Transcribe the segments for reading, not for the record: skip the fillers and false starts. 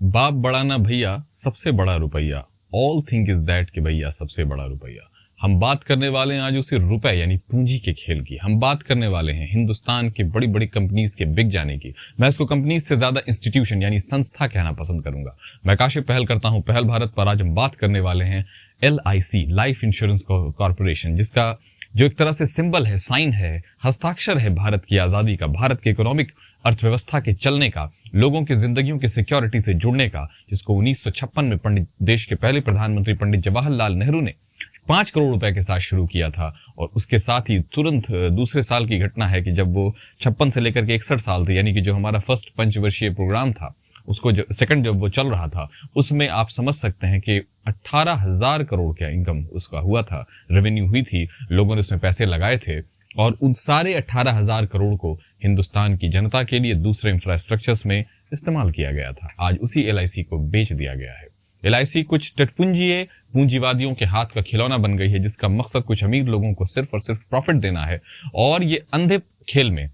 बाप बड़ा ना भैया, सबसे बड़ा रुपया। ऑल थिंक इज दैट कि भैया सबसे बड़ा रुपया। हम बात करने वाले हैं आज उसी रुपए यानी पूंजी के खेल की। हम बात करने वाले हैं हिंदुस्तान की बड़ी बड़ी कंपनीज के बिक जाने की। मैं इसको कंपनीज से ज्यादा इंस्टीट्यूशन यानी संस्था कहना पसंद करूंगा। मैं काशिफ पहल करता हूं पहल भारत पर। आज हम बात करने वाले हैं LIC, लाइफ इंश्योरेंस कॉर्पोरेशन, जिसका जो एक तरह से सिंबल है, साइन है, हस्ताक्षर है भारत की आजादी का, भारत के इकोनॉमिक अर्थव्यवस्था के चलने का, लोगों की जिंदगियों की सिक्योरिटी से जुड़ने का, जिसको 1956 में देश के पहले प्रधानमंत्री पंडित जवाहरलाल नेहरू ने 5 करोड़ रुपए के साथ शुरू किया था। और उसके साथ ही तुरंत दूसरे साल की घटना है कि जब वो 56 से लेकर के 61 साल थे, यानी कि जो हमारा फर्स्ट पंचवर्षीय प्रोग्राम था, उसको सेकंड जब वो चल रहा था, उसमें आप समझ सकते हैं कि 18,000 करोड़ का इनकम उसका हुआ था, रेवेन्यू हुई थी, लोगों ने उसमें पैसे लगाए थे। और उन सारे 18,000 करोड़ को हिंदुस्तान की जनता के लिए दूसरे इंफ्रास्ट्रक्चर्स में इस्तेमाल किया गया था। आज उसी LIC को बेच दिया गया है। LIC कुछ टटपुंजिए पूंजीवादियों के हाथ का खिलौना बन गई है, जिसका मकसद कुछ अमीर लोगों को सिर्फ और सिर्फ प्रॉफिट देना है। और ये अंधे खेल में,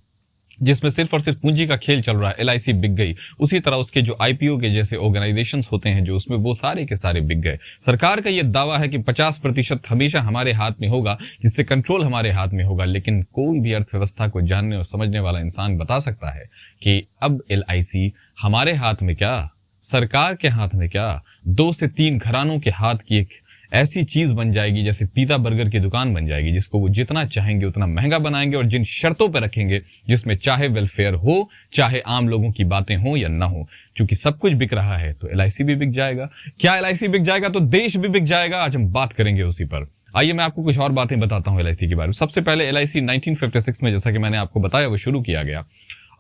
जिसमें सिर्फ और सिर्फ पूंजी का खेल चल रहा है, LIC बिक गई। उसी तरह उसके जो IPO के जैसे ऑर्गेनाइजेशंस होते हैं, जो उसमें, वो सारे के सारे बिक गए। सरकार का ये दावा है कि 50% हमेशा हमारे हाथ में होगा, जिससे कंट्रोल हमारे हाथ में होगा। लेकिन कोई भी अर्थव्यवस्था को जानने और समझने वाला इंसान बता सकता है कि अब LIC हमारे हाथ में क्या, सरकार के हाथ में क्या, 2 से 3 घरानों के हाथ की एक ऐसी चीज बन जाएगी, जैसे पिज्जा बर्गर की दुकान बन जाएगी, जिसको वो जितना चाहेंगे उतना महंगा बनाएंगे और जिन शर्तों पर रखेंगे, जिसमें चाहे वेलफेयर हो, चाहे आम लोगों की बातें हो या ना हो। क्योंकि सब कुछ बिक रहा है तो LIC भी बिक जाएगा। क्या LIC बिक जाएगा तो देश भी बिक जाएगा? आज हम बात करेंगे उसी पर। आइए मैं आपको कुछ और बातें बताता हूं LIC के बारे में। सबसे पहले LIC 1956 में, जैसा कि मैंने आपको बताया, वो शुरू किया गया।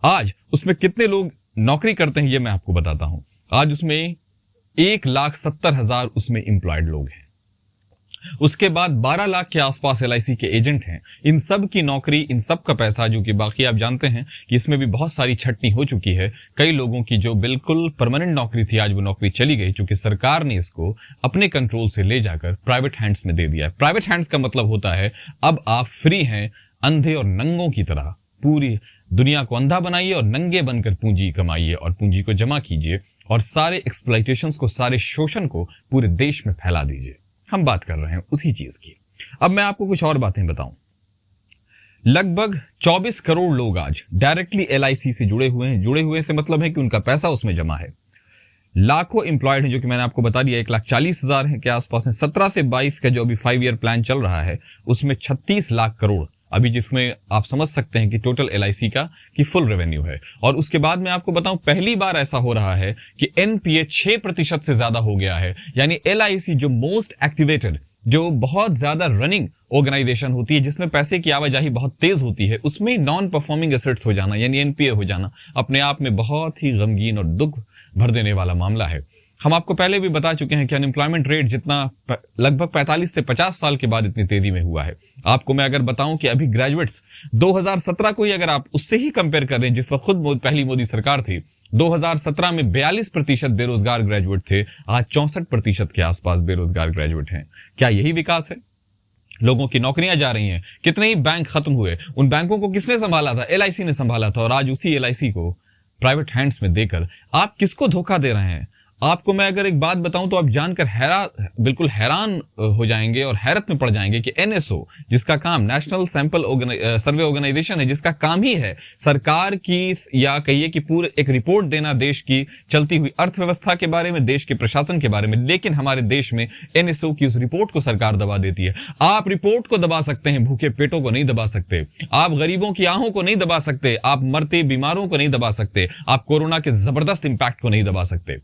आज उसमें कितने लोग नौकरी करते हैं ये मैं आपको बताता हूं। आज उसमें 1,70,000 उसमें एम्प्लॉयड लोग हैं। उसके बाद 12 लाख के आसपास LIC के एजेंट हैं। इन सब की नौकरी, इन सब का पैसा, जो कि बाकी आप जानते हैं कि इसमें भी बहुत सारी छटनी हो चुकी है। कई लोगों की जो बिल्कुल परमानेंट नौकरी थी, आज वो नौकरी चली गई, क्योंकि सरकार ने इसको अपने कंट्रोल से ले जाकर प्राइवेट हैंड्स में दे दिया है। प्राइवेट हैंड्स का मतलब होता है अब आप फ्री हैं, अंधे और नंगों की तरह पूरी दुनिया को अंधा बनाइए और नंगे बनकर पूंजी कमाइए और पूंजी को जमा कीजिए और सारे एक्सप्लॉइटेशंस को, सारे शोषण को पूरे देश में फैला दीजिए। हम बात कर रहे हैं उसी चीज की। अब मैं आपको कुछ और बातें बताऊं। लगभग 24 करोड़ लोग आज डायरेक्टली LIC से जुड़े हुए हैं। जुड़े हुए से मतलब है कि उनका पैसा उसमें जमा है। लाखों एम्प्लॉयड हैं, जो कि मैंने आपको बता दिया 1,40,000 के आसपास हैं। 17 से 22 का जो अभी 5 ईयर प्लान चल रहा है, उसमें 36 लाख करोड़ अभी, जिसमें आप समझ सकते हैं कि टोटल LIC का की फुल रेवेन्यू है। और उसके बाद मैं आपको बताऊं, पहली बार ऐसा हो रहा है कि NPA 6% से ज्यादा हो गया है। यानी LIC जो मोस्ट एक्टिवेटेड, जो बहुत ज्यादा रनिंग ऑर्गेनाइजेशन होती है, जिसमें पैसे की आवाजाही बहुत तेज होती है, उसमें नॉन परफॉर्मिंग एसेट्स हो जाना यानी NPA हो जाना अपने आप में बहुत ही गमगीन और दुख भर देने वाला मामला है। हम आपको पहले भी बता चुके हैं कि अनएम्प्लॉयमेंट रेट जितना लगभग 45 से 50 साल के बाद इतनी तेजी में हुआ है। आपको मैं अगर बताऊं कि अभी ग्रेजुएट्स 2017 को ही अगर आप उससे ही कंपेयर कर रहे हैं, जिस वक्त खुद पहली मोदी सरकार थी, 2017 में 42% बेरोजगार ग्रेजुएट थे, आज 64% के आसपास बेरोजगार ग्रेजुएट हैं। क्या यही विकास है? लोगों की नौकरियां जा रही हैं। कितने ही बैंक खत्म हुए, उन बैंकों को किसने संभाला था? LIC ने संभाला था। और आज उसी LIC को प्राइवेट हैंड्स में देकर आप किसको धोखा दे रहे हैं? आपको मैं अगर एक बात बताऊं तो आप जानकर बिल्कुल हैरान हो जाएंगे और हैरत में पड़ जाएंगे कि NSO, जिसका काम नेशनल सैंपल सर्वे ऑर्गेनाइजेशन है, जिसका काम ही है सरकार की, या कहिए कि पूरे एक रिपोर्ट देना देश की चलती हुई अर्थव्यवस्था के बारे में, देश के प्रशासन के बारे में, लेकिन हमारे देश में NSO की उस रिपोर्ट को सरकार दबा देती है। आप रिपोर्ट को दबा सकते हैं, भूखे पेटों को नहीं दबा सकते। आप गरीबों की आंखों को नहीं दबा सकते। आप मरते बीमारों को नहीं दबा सकते। आप कोरोना के जबरदस्त इंपैक्ट को नहीं दबा सकते।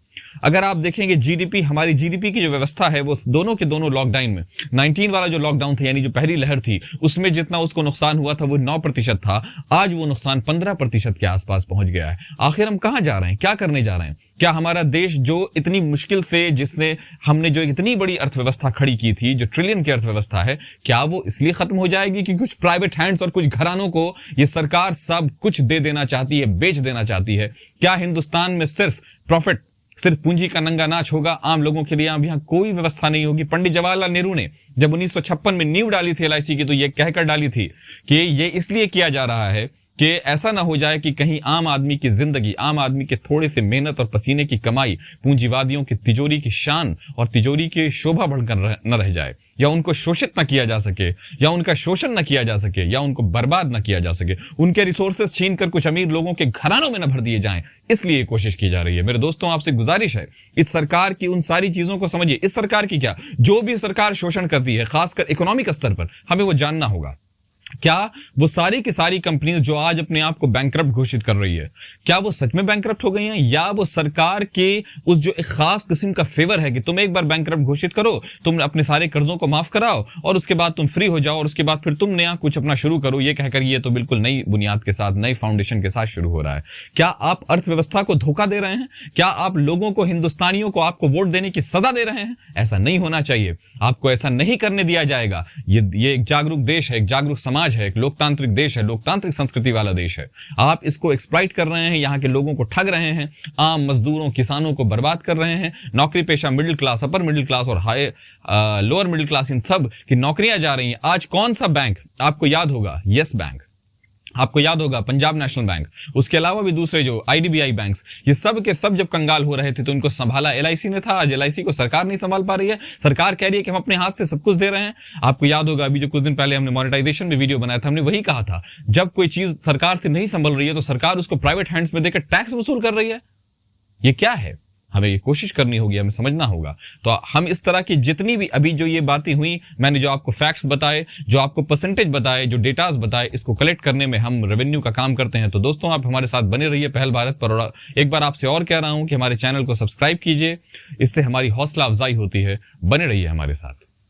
अगर आप देखेंगे GDP, हमारी GDP की जो व्यवस्था है, वो दोनों के दोनों लॉकडाउन में, 19 वाला जो लॉकडाउन था यानी जो पहली लहर थी, उसमें जितना उसको नुकसान हुआ था वो 9% था। आज वो नुकसान 15% के आसपास पहुंच गया है। आखिर हम कहां जा रहे हैं? क्या करने जा रहे हैं? क्या हमारा देश जो इतनी मुश्किल से, हमने जो इतनी बड़ी अर्थव्यवस्था खड़ी की थी, जो ट्रिलियन की अर्थव्यवस्था है, क्या वो इसलिए खत्म हो जाएगी कि कुछ प्राइवेट हैंड्स और कुछ घरानों को ये सरकार सब कुछ दे देना चाहती है, बेच देना चाहती है? क्या हिंदुस्तान में सिर्फ प्रॉफिट, सिर्फ पूंजी का नंगा नाच होगा? आम लोगों के लिए अब यहां कोई व्यवस्था नहीं होगी। पंडित जवाहरलाल नेहरू ने जब 1956 में नींव डाली थी LIC की, तो ये कहकर डाली थी कि ये इसलिए किया जा रहा है कि ऐसा ना हो जाए कि कहीं आम आदमी की जिंदगी, आम आदमी के थोड़े से मेहनत और पसीने की कमाई पूंजीवादियों की तिजोरी की शान और तिजोरी की शोभा बढ़कर न रह जाए, या उनको शोषित न किया जा सके, या उनका शोषण न किया जा सके, या उनको बर्बाद न किया जा सके, उनके रिसोर्सेज छीन कर कुछ अमीर लोगों के घरानों में न भर दिए जाएं। इसलिए कोशिश की जा रही है। मेरे दोस्तों, आपसे गुजारिश है, इस सरकार की उन सारी चीजों को समझिए। इस सरकार की क्या, जो भी सरकार शोषण करती है, खासकर इकोनॉमिक स्तर पर, हमें वो जानना होगा। क्या वो सारी की सारी कंपनीज जो आज अपने आप को बैंकरप्ट घोषित कर रही है, क्या वो सच में बैंकरप्ट हो गई हैं, या वो सरकार के उस जो एक खास किस्म का फेवर है कि तुम एक बार बैंकरप्ट घोषित करो, तुम अपने सारे कर्जों को माफ कराओ और उसके बाद तुम फ्री हो जाओ और उसके बाद फिर तुम नया कुछ अपना शुरू करो, ये कहकर ये तो बिल्कुल नई बुनियाद के साथ, नई फाउंडेशन के साथ शुरू हो रहा है। क्या आप अर्थव्यवस्था को धोखा दे रहे हैं? क्या आप लोगों को, हिंदुस्तानियों को आपको वोट देने की सजा दे रहे हैं? ऐसा नहीं होना चाहिए। आपको ऐसा नहीं करने दिया जाएगा। ये एक जागरूक देश है, एक जागरूक समाज है, एक लोकतांत्रिक देश है, लोकतांत्रिक संस्कृति वाला देश है। आप इसको एक्सप्लॉइट कर रहे हैं, यहाँ के लोगों को ठग रहे हैं, आम मजदूरों, किसानों को बर्बाद कर रहे हैं। नौकरी पेशा middle class, upper middle class और हाई लोअर मिडिल क्लास, इन सब की नौकरियां जा रही हैं। आज कौन सा बैंक आपको याद होगा? यस बैंक आपको याद होगा, पंजाब नेशनल बैंक, उसके अलावा भी दूसरे जो आईडीबीआई बैंक्स, ये सब के सब जब कंगाल हो रहे थे तो इनको संभाला एलआईसी ने था। आज एलआईसी को सरकार नहीं संभाल पा रही है। सरकार कह रही है कि हम अपने हाथ से सब कुछ दे रहे हैं। आपको याद होगा, अभी जो कुछ दिन पहले हमने मोनेटाइजेशन में वीडियो बनाया था, हमने वही कहा था, जब कोई चीज सरकार से नहीं संभल रही है तो सरकार उसको प्राइवेट हैंड्स में देकर टैक्स वसूल कर रही है। ये क्या है? हमें ये कोशिश करनी होगी, हमें समझना होगा। तो हम इस तरह की जितनी भी अभी जो ये बातें हुई, मैंने जो आपको फैक्ट्स बताए, जो आपको परसेंटेज बताए, जो डेटाज बताए, इसको कलेक्ट करने में हम रेवेन्यू का काम करते हैं। तो दोस्तों, आप हमारे साथ बने रहिए पहल भारत पर। और एक बार आपसे और कह रहा हूं कि हमारे चैनल को सब्सक्राइब कीजिए, इससे हमारी हौसला अफजाई होती है। बने रहिए हमारे साथ।